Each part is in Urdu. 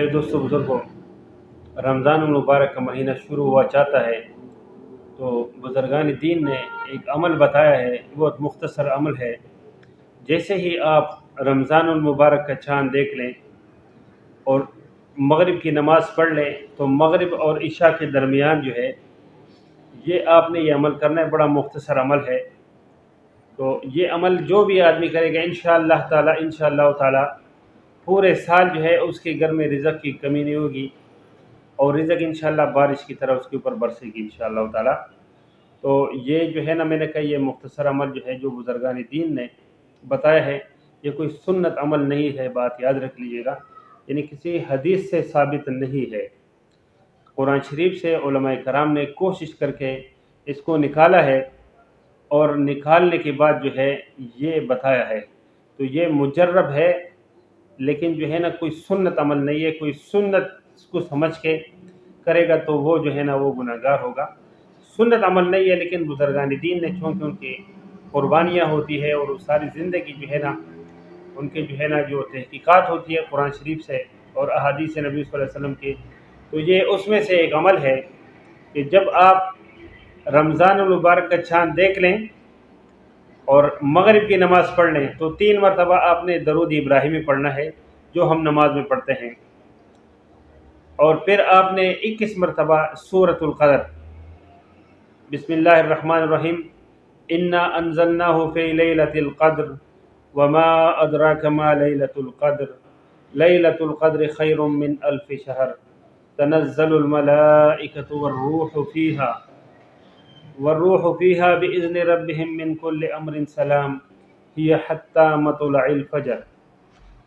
میرے دوستوں بزرگوں، رمضان المبارک کا مہینہ شروع ہوا چاہتا ہے تو بزرگان دین نے ایک عمل بتایا ہے، بہت مختصر عمل ہے۔ جیسے ہی آپ رمضان المبارک کا چاند دیکھ لیں اور مغرب کی نماز پڑھ لیں تو مغرب اور عشاء کے درمیان جو ہے یہ آپ نے یہ عمل کرنا ہے، بڑا مختصر عمل ہے۔ تو یہ عمل جو بھی آدمی کرے گا انشاءاللہ تعالی پورے سال جو ہے اس کے گھر میں رزق کی کمی نہیں ہوگی، اور رزق انشاءاللہ بارش کی طرح اس کے اوپر برسے گی انشاءاللہ تعالی۔ تو یہ جو ہے نا، میں نے کہا یہ مختصر عمل جو ہے جو بزرگان دین نے بتایا ہے، یہ کوئی سنت عمل نہیں ہے، بات یاد رکھ لیجئے گا، یعنی کسی حدیث سے ثابت نہیں ہے۔ قرآن شریف سے علماء کرام نے کوشش کر کے اس کو نکالا ہے، اور نکالنے کے بعد جو ہے یہ بتایا ہے۔ تو یہ مجرب ہے، لیکن جو ہے نا کوئی سنت عمل نہیں ہے۔ کوئی سنت کو سمجھ کے کرے گا تو وہ جو ہے نا وہ گناہگار ہوگا۔ سنت عمل نہیں ہے، لیکن بزرگان دین نے چونکہ ان کی قربانیاں ہوتی ہے اور وہ ساری زندگی جو ہے نا ان کے جو ہے نا جو تحقیقات ہوتی ہے قرآن شریف سے اور احادیث نبی صلی اللہ علیہ وسلم کی، تو یہ اس میں سے ایک عمل ہے کہ جب آپ رمضان المبارک کا چاند دیکھ لیں اور مغرب کی نماز پڑھ لیں تو 3 مرتبہ آپ نے درود ابراہیمی پڑھنا ہے جو ہم نماز میں پڑھتے ہیں، اور پھر آپ نے 21 مرتبہ سورۃ القدر، بسم اللہ الرحمن الرحیم، انا انزلناہ فی لیلۃ القدر وما ادراک ما لیلۃ القدر لیلۃ القدر خیر من الف شہر تنزل الملائکۃ والروح فیہا بإذن ربہم من کل امر سلام ہی حتی مطلع الفجر۔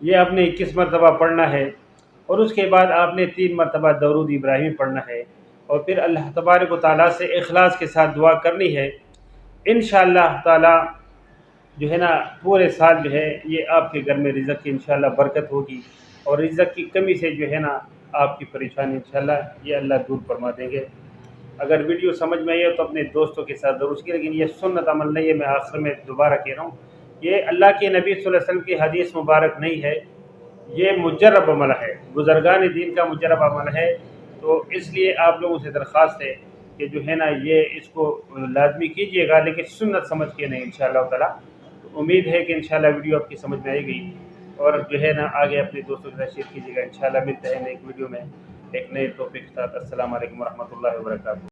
یہ آپ نے 21 مرتبہ پڑھنا ہے، اور اس کے بعد آپ نے 3 مرتبہ درود ابراہیم پڑھنا ہے، اور پھر اللہ تبارک و تعالیٰ سے اخلاص کے ساتھ دعا کرنی ہے۔ انشاءاللہ تعالیٰ جو ہے نا پورے سال جو ہے یہ آپ کے گھر میں رزق کی انشاءاللہ برکت ہوگی، اور رزق کی کمی سے جو ہے نا آپ کی پریشانی انشاءاللہ یہ اللہ دور فرما دیں گے۔ اگر ویڈیو سمجھ میں آئی ہو تو اپنے دوستوں کے ساتھ ضرور شیئر، لیکن یہ سنت عمل نہیں ہے، میں آخر میں دوبارہ کہہ رہا ہوں، یہ اللہ کے نبی صلی اللہ علیہ وسلم کی حدیث مبارک نہیں ہے، یہ مجرب عمل ہے، بزرگان دین کا مجرب عمل ہے۔ تو اس لیے آپ لوگوں سے درخواست ہے کہ جو ہے نا یہ اس کو لازمی کیجئے گا، لیکن سنت سمجھ کے نہیں انشاءاللہ تعالی۔ امید ہے کہ انشاءاللہ ویڈیو آپ کی سمجھ میں آئے گی، اور جو ہے نا آگے اپنے دوستوں کے ساتھ شیئر کیجئے گا۔ انشاءاللہ ملتے ہیں ایک ویڈیو میں ایک نئے ٹاپک کے ساتھ۔ السلام علیکم ورحمۃ اللہ وبرکاتہ۔